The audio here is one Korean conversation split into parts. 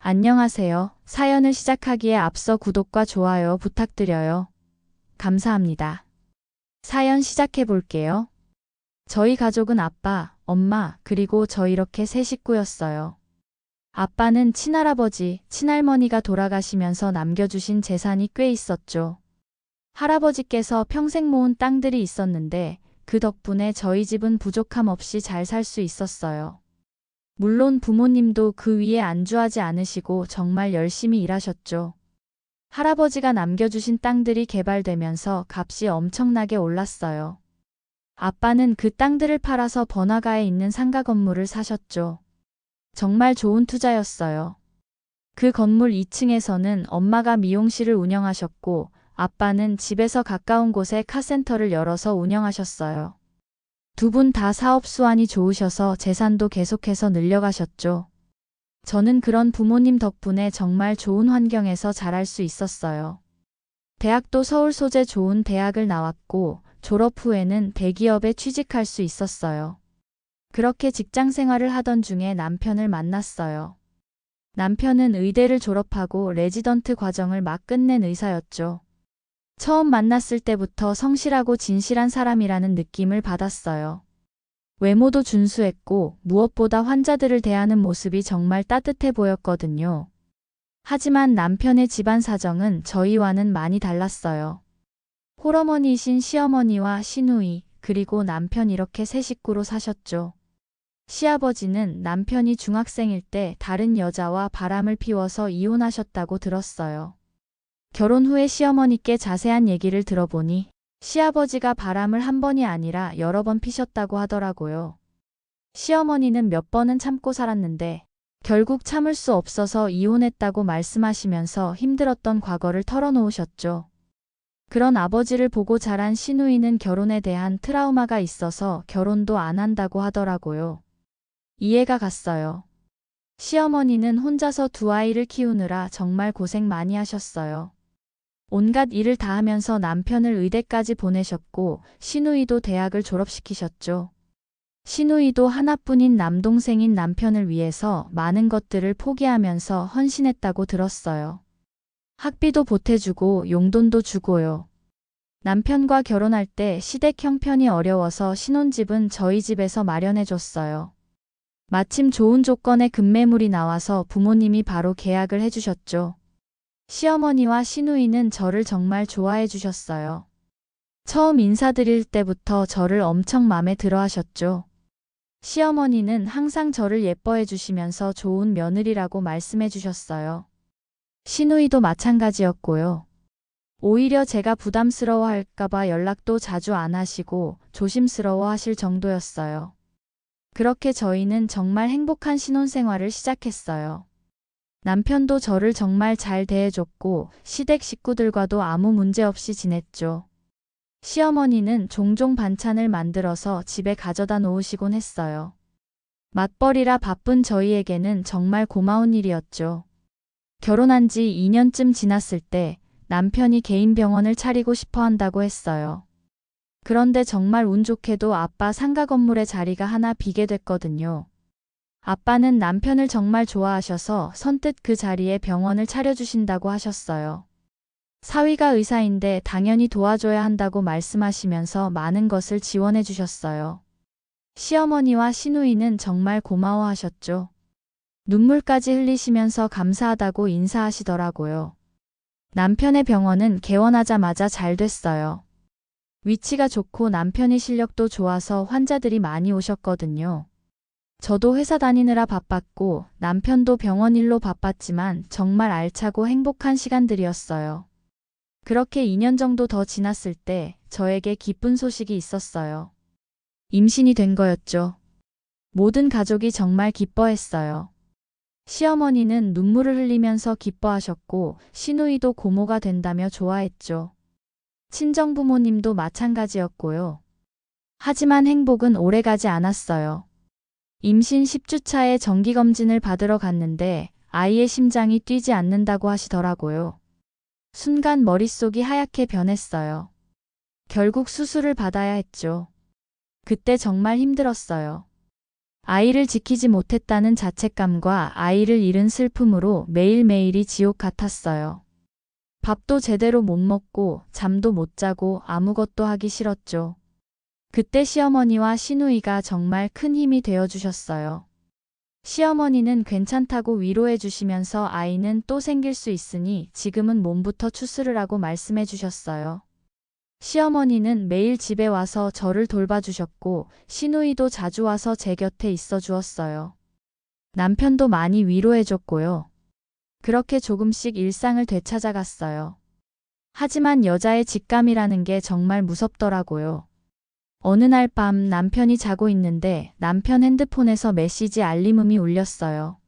안녕하세요. 사연을 시작하기에 앞서 구독과 좋아요 부탁드려요. 감사합니다. 사연 시작해 볼게요. 저희 가족은 아빠, 엄마, 그리고 저 이렇게 세 식구였어요. 아빠는 친할아버지, 친할머니가 돌아가시면서 남겨주신 재산이 꽤 있었죠. 할아버지께서 평생 모은 땅들이 있었는데 그 덕분에 저희 집은 부족함 없이 잘 살 수 있었어요. 물론 부모님도 그 위에 안주하지 않으시고 정말 열심히 일하셨죠. 할아버지가 남겨주신 땅들이 개발되면서 값이 엄청나게 올랐어요. 아빠는 그 땅들을 팔아서 번화가에 있는 상가 건물을 사셨죠. 정말 좋은 투자였어요. 그 건물 2층에서는 엄마가 미용실을 운영하셨고 아빠는 집에서 가까운 곳에 카센터를 열어서 운영하셨어요. 두 분 다 사업 수완이 좋으셔서 재산도 계속해서 늘려가셨죠. 저는 그런 부모님 덕분에 정말 좋은 환경에서 자랄 수 있었어요. 대학도 서울 소재 좋은 대학을 나왔고 졸업 후에는 대기업에 취직할 수 있었어요. 그렇게 직장 생활을 하던 중에 남편을 만났어요. 남편은 의대를 졸업하고 레지던트 과정을 막 끝낸 의사였죠. 처음 만났을 때부터 성실하고 진실한 사람이라는 느낌을 받았어요. 외모도 준수했고 무엇보다 환자들을 대하는 모습이 정말 따뜻해 보였거든요. 하지만 남편의 집안 사정은 저희와는 많이 달랐어요. 홀어머니이신 시어머니와 시누이, 그리고 남편 이렇게 세 식구로 사셨죠. 시아버지는 남편이 중학생일 때 다른 여자와 바람을 피워서 이혼하셨다고 들었어요. 결혼 후에 시어머니께 자세한 얘기를 들어보니 시아버지가 바람을 한 번이 아니라 여러 번 피셨다고 하더라고요. 시어머니는 몇 번은 참고 살았는데 결국 참을 수 없어서 이혼했다고 말씀하시면서 힘들었던 과거를 털어놓으셨죠. 그런 아버지를 보고 자란 시누이는 결혼에 대한 트라우마가 있어서 결혼도 안 한다고 하더라고요. 이해가 갔어요. 시어머니는 혼자서 두 아이를 키우느라 정말 고생 많이 하셨어요. 온갖 일을 다 하면서 남편을 의대까지 보내셨고 시누이도 대학을 졸업시키셨죠. 시누이도 하나뿐인 남동생인 남편을 위해서 많은 것들을 포기하면서 헌신했다고 들었어요. 학비도 보태주고 용돈도 주고요. 남편과 결혼할 때 시댁 형편이 어려워서 신혼집은 저희 집에서 마련해줬어요. 마침 좋은 조건의 급매물이 나와서 부모님이 바로 계약을 해주셨죠. 시어머니와 시누이는 저를 정말 좋아해 주셨어요. 처음 인사드릴 때부터 저를 엄청 마음에 들어 하셨죠. 시어머니는 항상 저를 예뻐해 주시면서 좋은 며느리라고 말씀해 주셨어요. 시누이도 마찬가지였고요. 오히려 제가 부담스러워 할까봐 연락도 자주 안 하시고 조심스러워 하실 정도였어요. 그렇게 저희는 정말 행복한 신혼생활을 시작했어요. 남편도 저를 정말 잘 대해줬고 시댁 식구들과도 아무 문제 없이 지냈죠. 시어머니는 종종 반찬을 만들어서 집에 가져다 놓으시곤 했어요. 맞벌이라 바쁜 저희에게는 정말 고마운 일이었죠. 결혼한 지 2년쯤 지났을 때 남편이 개인 병원을 차리고 싶어 한다고 했어요. 그런데 정말 운 좋게도 아빠 상가 건물에 자리가 하나 비게 됐거든요. 아빠는 남편을 정말 좋아하셔서 선뜻 그 자리에 병원을 차려주신다고 하셨어요. 사위가 의사인데 당연히 도와줘야 한다고 말씀하시면서 많은 것을 지원해 주셨어요. 시어머니와 시누이는 정말 고마워하셨죠. 눈물까지 흘리시면서 감사하다고 인사하시더라고요. 남편의 병원은 개원하자마자 잘 됐어요. 위치가 좋고 남편의 실력도 좋아서 환자들이 많이 오셨거든요. 저도 회사 다니느라 바빴고 남편도 병원 일로 바빴지만 정말 알차고 행복한 시간들이었어요. 그렇게 2년 정도 더 지났을 때 저에게 기쁜 소식이 있었어요. 임신이 된 거였죠. 모든 가족이 정말 기뻐했어요. 시어머니는 눈물을 흘리면서 기뻐하셨고 시누이도 고모가 된다며 좋아했죠. 친정부모님도 마찬가지였고요. 하지만 행복은 오래가지 않았어요. 임신 10주 차에 정기검진을 받으러 갔는데 아이의 심장이 뛰지 않는다고 하시더라고요. 순간 머릿속이 하얗게 변했어요. 결국 수술을 받아야 했죠. 그때 정말 힘들었어요. 아이를 지키지 못했다는 자책감과 아이를 잃은 슬픔으로 매일매일이 지옥 같았어요. 밥도 제대로 못 먹고 잠도 못 자고 아무것도 하기 싫었죠. 그때 시어머니와 시누이가 정말 큰 힘이 되어 주셨어요. 시어머니는 괜찮다고 위로해 주시면서 아이는 또 생길 수 있으니 지금은 몸부터 추스르라고 라고 말씀해 주셨어요. 시어머니는 매일 집에 와서 저를 돌봐주셨고 시누이도 자주 와서 제 곁에 있어 주었어요. 남편도 많이 위로해 줬고요. 그렇게 조금씩 일상을 되찾아갔어요. 하지만 여자의 직감이라는 게 정말 무섭더라고요. 어느 날 밤 남편이 자고 있는데 남편 핸드폰에서 메시지 알림음이 울렸어요.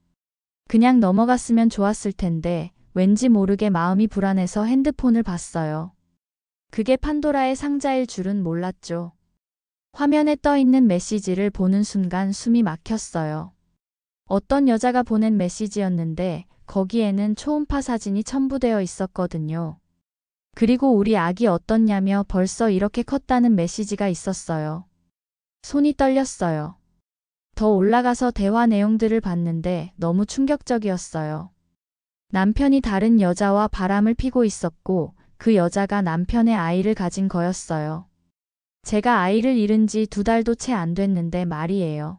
그냥 넘어갔으면 좋았을 텐데 왠지 모르게 마음이 불안해서 핸드폰을 봤어요. 그게 판도라의 상자일 줄은 몰랐죠. 화면에 떠 있는 메시지를 보는 순간 숨이 막혔어요. 어떤 여자가 보낸 메시지였는데 거기에는 초음파 사진이 첨부되어 있었거든요. 그리고 우리 아기 어떻냐며 벌써 이렇게 컸다는 메시지가 있었어요. 손이 떨렸어요. 더 올라가서 대화 내용들을 봤는데 너무 충격적이었어요. 남편이 다른 여자와 바람을 피고 있었고 그 여자가 남편의 아이를 가진 거였어요. 제가 아이를 잃은 지 2달도 채 안 됐는데 말이에요.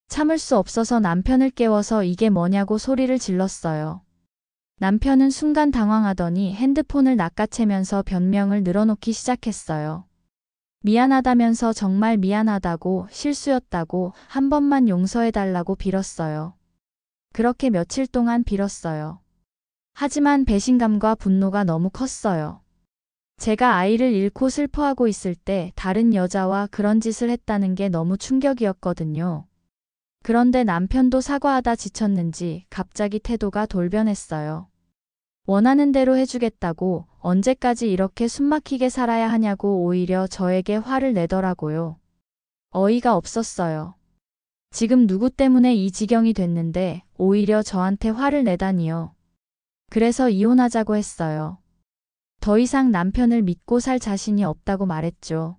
참을 수 없어서 남편을 깨워서 이게 뭐냐고 소리를 질렀어요. 남편은 순간 당황하더니 핸드폰을 낚아채면서 변명을 늘어놓기 시작했어요. 미안하다면서 정말 미안하다고 실수였다고 한 번만 용서해달라고 빌었어요. 그렇게 며칠 동안 빌었어요. 하지만 배신감과 분노가 너무 컸어요. 제가 아이를 잃고 슬퍼하고 있을 때 다른 여자와 그런 짓을 했다는 게 너무 충격이었거든요. 그런데 남편도 사과하다 지쳤는지 갑자기 태도가 돌변했어요. 원하는 대로 해주겠다고 언제까지 이렇게 숨막히게 살아야 하냐고 오히려 저에게 화를 내더라고요. 어이가 없었어요. 지금 누구 때문에 이 지경이 됐는데 오히려 저한테 화를 내다니요. 그래서 이혼하자고 했어요. 더 이상 남편을 믿고 살 자신이 없다고 말했죠.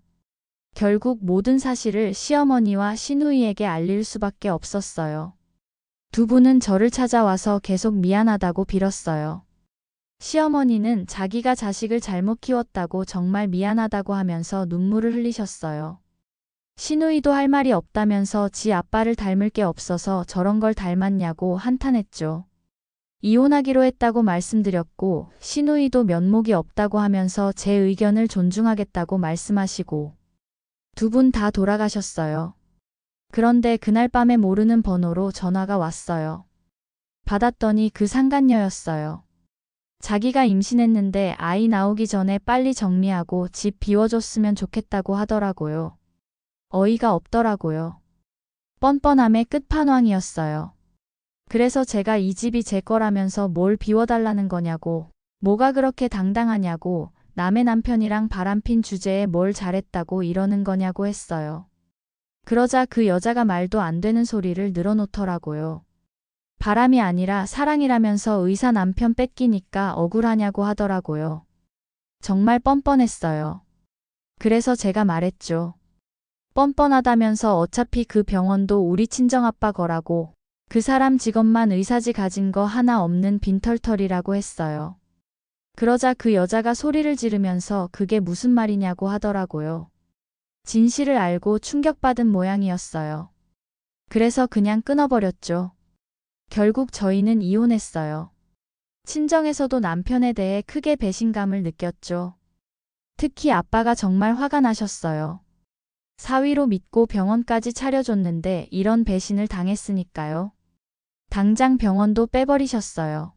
결국 모든 사실을 시어머니와 시누이에게 알릴 수밖에 없었어요. 두 분은 저를 찾아와서 계속 미안하다고 빌었어요. 시어머니는 자기가 자식을 잘못 키웠다고 정말 미안하다고 하면서 눈물을 흘리셨어요. 시누이도 할 말이 없다면서 지 아빠를 닮을 게 없어서 저런 걸 닮았냐고 한탄했죠. 이혼하기로 했다고 말씀드렸고 시누이도 면목이 없다고 하면서 제 의견을 존중하겠다고 말씀하시고 두 분 다 돌아가셨어요. 그런데 그날 밤에 모르는 번호로 전화가 왔어요. 받았더니 그 상간녀였어요. 자기가 임신했는데 아이 나오기 전에 빨리 정리하고 집 비워줬으면 좋겠다고 하더라고요. 어이가 없더라고요. 뻔뻔함의 끝판왕이었어요. 그래서 제가 이 집이 제 거라면서 뭘 비워달라는 거냐고, 뭐가 그렇게 당당하냐고, 남의 남편이랑 바람핀 주제에 뭘 잘했다고 이러는 거냐고 했어요. 그러자 그 여자가 말도 안 되는 소리를 늘어놓더라고요. 바람이 아니라 사랑이라면서 의사 남편 뺏기니까 억울하냐고 하더라고요. 정말 뻔뻔했어요. 그래서 제가 말했죠. 뻔뻔하다면서 어차피 그 병원도 우리 친정아빠 거라고 그 사람 직업만 의사지 가진 거 하나 없는 빈털털이라고 했어요. 그러자 그 여자가 소리를 지르면서 그게 무슨 말이냐고 하더라고요. 진실을 알고 충격받은 모양이었어요. 그래서 그냥 끊어버렸죠. 결국 저희는 이혼했어요. 친정에서도 남편에 대해 크게 배신감을 느꼈죠. 특히 아빠가 정말 화가 나셨어요. 사위로 믿고 병원까지 차려줬는데 이런 배신을 당했으니까요. 당장 병원도 빼버리셨어요.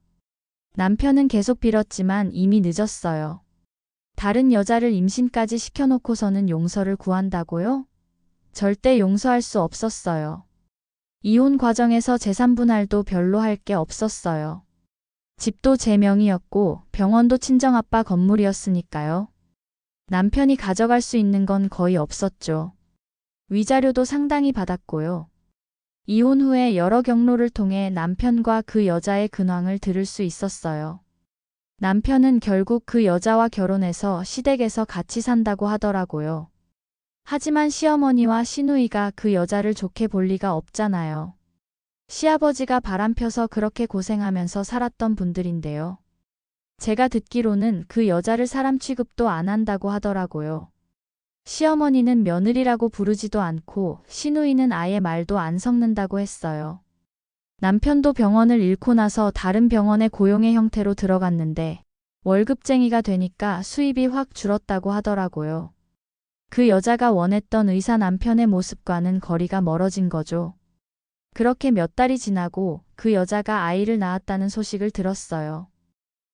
남편은 계속 빌었지만 이미 늦었어요. 다른 여자를 임신까지 시켜놓고서는 용서를 구한다고요? 절대 용서할 수 없었어요. 이혼 과정에서 재산 분할도 별로 할 게 없었어요. 집도 제 명의였고 병원도 친정아빠 건물이었으니까요. 남편이 가져갈 수 있는 건 거의 없었죠. 위자료도 상당히 받았고요. 이혼 후에 여러 경로를 통해 남편과 그 여자의 근황을 들을 수 있었어요. 남편은 결국 그 여자와 결혼해서 시댁에서 같이 산다고 하더라고요. 하지만 시어머니와 시누이가 그 여자를 좋게 볼 리가 없잖아요. 시아버지가 바람 펴서 그렇게 고생하면서 살았던 분들인데요. 제가 듣기로는 그 여자를 사람 취급도 안 한다고 하더라고요. 시어머니는 며느리라고 부르지도 않고 시누이는 아예 말도 안 섞는다고 했어요. 남편도 병원을 잃고 나서 다른 병원에 고용의 형태로 들어갔는데 월급쟁이가 되니까 수입이 확 줄었다고 하더라고요. 그 여자가 원했던 의사 남편의 모습과는 거리가 멀어진 거죠. 그렇게 몇 달이 지나고 그 여자가 아이를 낳았다는 소식을 들었어요.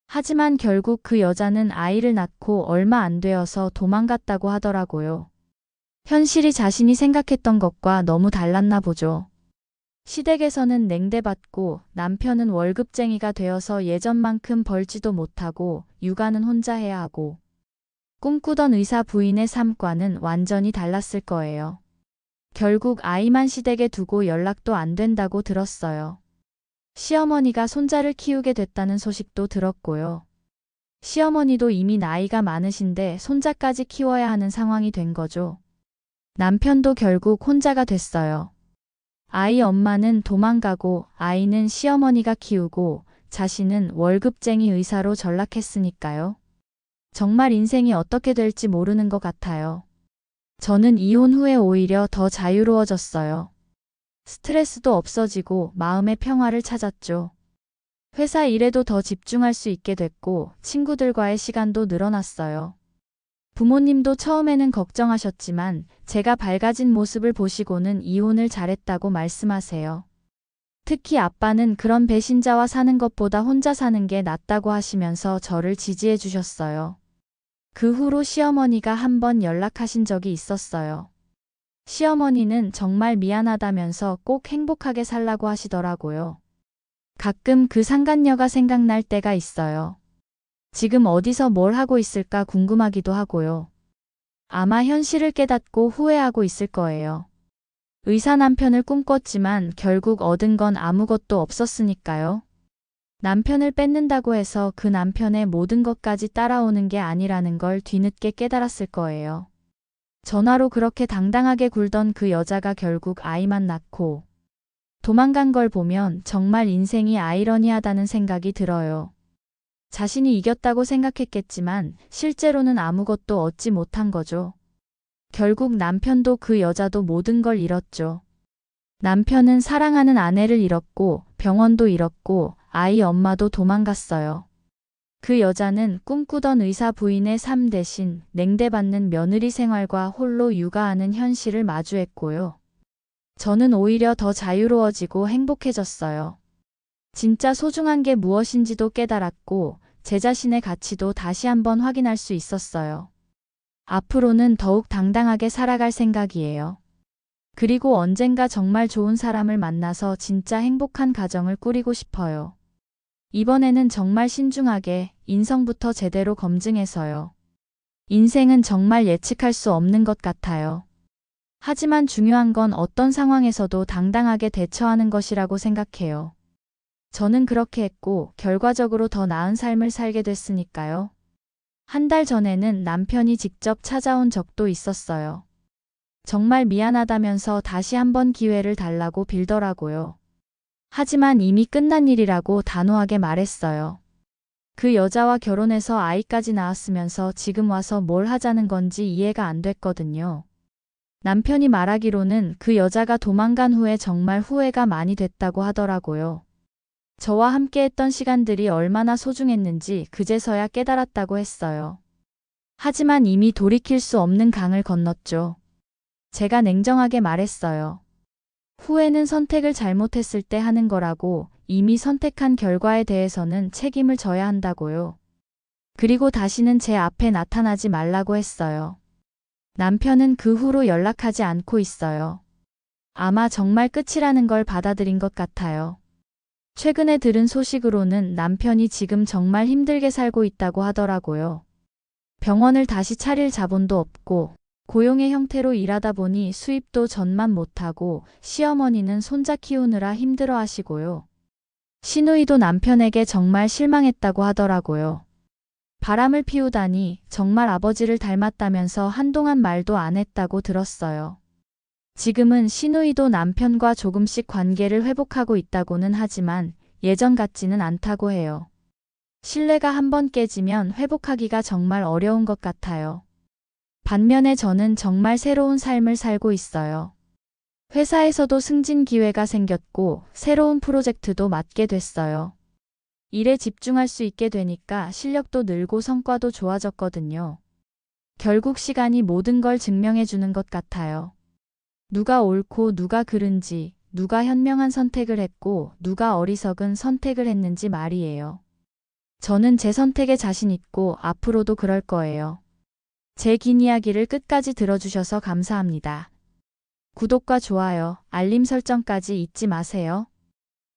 하지만 결국 그 여자는 아이를 낳고 얼마 안 되어서 도망갔다고 하더라고요. 현실이 자신이 생각했던 것과 너무 달랐나 보죠. 시댁에서는 냉대받고 남편은 월급쟁이가 되어서 예전만큼 벌지도 못하고 육아는 혼자 해야 하고 꿈꾸던 의사 부인의 삶과는 완전히 달랐을 거예요. 결국 아이만 시댁에 두고 연락도 안 된다고 들었어요. 시어머니가 손자를 키우게 됐다는 소식도 들었고요. 시어머니도 이미 나이가 많으신데 손자까지 키워야 하는 상황이 된 거죠. 남편도 결국 혼자가 됐어요. 아이 엄마는 도망가고 아이는 시어머니가 키우고 자신은 월급쟁이 의사로 전락했으니까요. 정말 인생이 어떻게 될지 모르는 것 같아요. 저는 이혼 후에 오히려 더 자유로워졌어요. 스트레스도 없어지고 마음의 평화를 찾았죠. 회사 일에도 더 집중할 수 있게 됐고 친구들과의 시간도 늘어났어요. 부모님도 처음에는 걱정하셨지만 제가 밝아진 모습을 보시고는 이혼을 잘했다고 말씀하세요. 특히 아빠는 그런 배신자와 사는 것보다 혼자 사는 게 낫다고 하시면서 저를 지지해 주셨어요. 그 후로 시어머니가 한 번 연락하신 적이 있었어요. 시어머니는 정말 미안하다면서 꼭 행복하게 살라고 하시더라고요. 가끔 그 상간녀가 생각날 때가 있어요. 지금 어디서 뭘 하고 있을까 궁금하기도 하고요. 아마 현실을 깨닫고 후회하고 있을 거예요. 의사 남편을 꿈꿨지만 결국 얻은 건 아무것도 없었으니까요. 남편을 뺏는다고 해서 그 남편의 모든 것까지 따라오는 게 아니라는 걸 뒤늦게 깨달았을 거예요. 전화로 그렇게 당당하게 굴던 그 여자가 결국 아이만 낳고 도망간 걸 보면 정말 인생이 아이러니하다는 생각이 들어요. 자신이 이겼다고 생각했겠지만 실제로는 아무것도 얻지 못한 거죠. 결국 남편도 그 여자도 모든 걸 잃었죠. 남편은 사랑하는 아내를 잃었고 병원도 잃었고 아이 엄마도 도망갔어요. 그 여자는 꿈꾸던 의사 부인의 삶 대신 냉대받는 며느리 생활과 홀로 육아하는 현실을 마주했고요. 저는 오히려 더 자유로워지고 행복해졌어요. 진짜 소중한 게 무엇인지도 깨달았고 제 자신의 가치도 다시 한번 확인할 수 있었어요. 앞으로는 더욱 당당하게 살아갈 생각이에요. 그리고 언젠가 정말 좋은 사람을 만나서 진짜 행복한 가정을 꾸리고 싶어요. 이번에는 정말 신중하게 인성부터 제대로 검증해서요. 인생은 정말 예측할 수 없는 것 같아요. 하지만 중요한 건 어떤 상황에서도 당당하게 대처하는 것이라고 생각해요. 저는 그렇게 했고 결과적으로 더 나은 삶을 살게 됐으니까요. 한 달 전에는 남편이 직접 찾아온 적도 있었어요. 정말 미안하다면서 다시 한번 기회를 달라고 빌더라고요. 하지만 이미 끝난 일이라고 단호하게 말했어요. 그 여자와 결혼해서 아이까지 낳았으면서 지금 와서 뭘 하자는 건지 이해가 안 됐거든요. 남편이 말하기로는 그 여자가 도망간 후에 정말 후회가 많이 됐다고 하더라고요. 저와 함께했던 시간들이 얼마나 소중했는지 그제서야 깨달았다고 했어요. 하지만 이미 돌이킬 수 없는 강을 건넜죠. 제가 냉정하게 말했어요. 후회는 선택을 잘못했을 때 하는 거라고 이미 선택한 결과에 대해서는 책임을 져야 한다고요. 그리고 다시는 제 앞에 나타나지 말라고 했어요. 남편은 그 후로 연락하지 않고 있어요. 아마 정말 끝이라는 걸 받아들인 것 같아요. 최근에 들은 소식으로는 남편이 지금 정말 힘들게 살고 있다고 하더라고요. 병원을 다시 차릴 자본도 없고 고용의 형태로 일하다 보니 수입도 전만 못하고 시어머니는 손자 키우느라 힘들어 하시고요. 시누이도 남편에게 정말 실망했다고 하더라고요. 바람을 피우다니 정말 아버지를 닮았다면서 한동안 말도 안 했다고 들었어요. 지금은 시누이도 남편과 조금씩 관계를 회복하고 있다고는 하지만 예전 같지는 않다고 해요. 신뢰가 한번 깨지면 회복하기가 정말 어려운 것 같아요. 반면에 저는 정말 새로운 삶을 살고 있어요. 회사에서도 승진 기회가 생겼고 새로운 프로젝트도 맡게 됐어요. 일에 집중할 수 있게 되니까 실력도 늘고 성과도 좋아졌거든요. 결국 시간이 모든 걸 증명해 주는 것 같아요. 누가 옳고 누가 그른지, 누가 현명한 선택을 했고 누가 어리석은 선택을 했는지 말이에요. 저는 제 선택에 자신 있고 앞으로도 그럴 거예요. 제 긴 이야기를 끝까지 들어주셔서 감사합니다. 구독과 좋아요, 알림 설정까지 잊지 마세요.